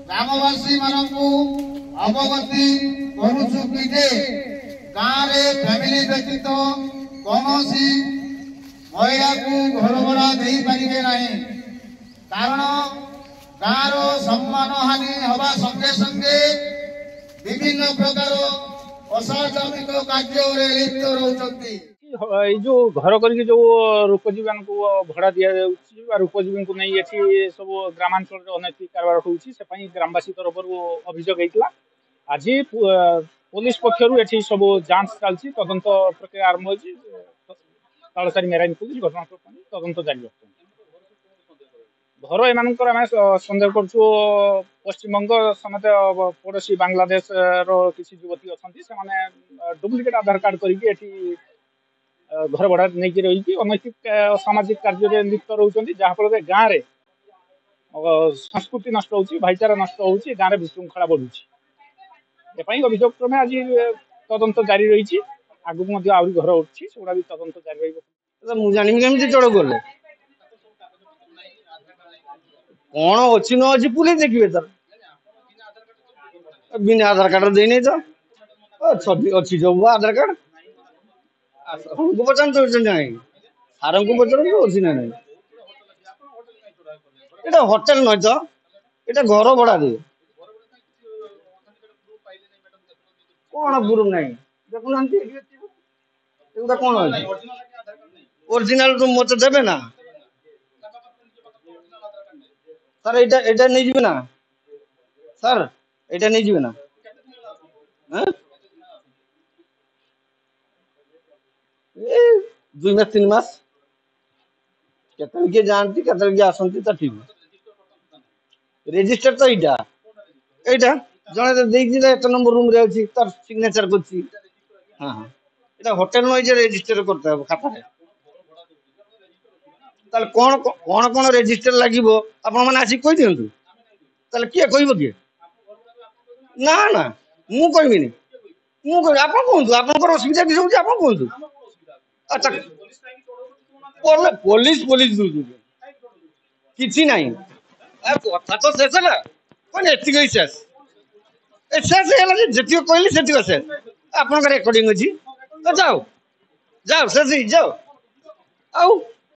ग्रामवासी मानकु अवगति करूछु कि जे गाँव रे फैमिली व्यतीत कौनसी महिला को घर भड़ा दे पारिबे नहीं कारण गाँव सम्मान हानि हवा संगे संगे विभिन्न प्रकार असामाजिक कार्य लिप्त रहउछंती। जो घर करके जो रूपजीवी को भड़ा दि जाऊँगी रूपजीवी को नहीं ये सब ग्रामांचल अनैतिक कारबार होती ग्रामवासी तरफ अभियोग होता आज पुलिस पक्षर ये सब जांच चलती तदंत प्रक्रिया आरंभ होती तालसारी मेराइन पुलिस घटनास्थल तदंत जारी रखते घर एम सन्देह कर पश्चिमबंग समेत पड़ोशी बांग्लादेश किसी युवती अच्छा डुप्लिकेट आधार कार्ड करके घर भड़ा नहीं रही अनैतिक सामाजिक कार्य लिप्त रोच जहाँफल गाँव में संस्कृति नष्ट हो भाईचारा नष्ट हो गाँव में विशृंखला बढ़ुची अभियोग क्रमे आज तदंत जारी रही आगू घर उठी से भी तदंत जारी मुझे चढ़ गले कौन अच्छी न अच्छी पुलिस देखिए तर बिना आधार कार्ड दे नहीं तो अच्छी जो आधार कार्ड हमको पचान तो नहीं सार को पचार अच्छी ना नहीं এটা হোটেল নয় তো এটা ঘর ভড়া দিয়ে কোন গ্রুপ নাই দেখুন আন্টি এগুলা কোন আছে অরিজিনাল তো মতে দেবে না স্যার এটা নিয়ে যাবে না স্যার এটা নিয়ে যাবে না হ্যাঁ 2 মাস 3 মাস কেতলকে জানতি কেতলকে আসন্তি তা ঠিক রেজিস্টার তো এইটা জনে তো দেখছি এত নম্বর রুম রে আছে তার সিগনেচার করছি হ্যাঁ হ্যাঁ এটা হোটেল নয় যে রেজিস্টার করতে হবে খাতায় তাহলে কোন কোন কোন রেজিস্টার লাগিব আপন মানে আসি কই দিন্তু তাহলে কি কইব কি না না মু কইবিনি মু কই আপন কোনু আপনার অসুবিধা কি হচ্ছে আপন কোনু আচ্ছা পুলিশ পুলিশ দুজু কিছু নাই কথা তো শেষ হল কোন এতিক শেষ শেষ হল যেত কহিলি সেতিক শেষ আপনার রেকর্ডিং অছি যাও যাও শেষ যাও আউ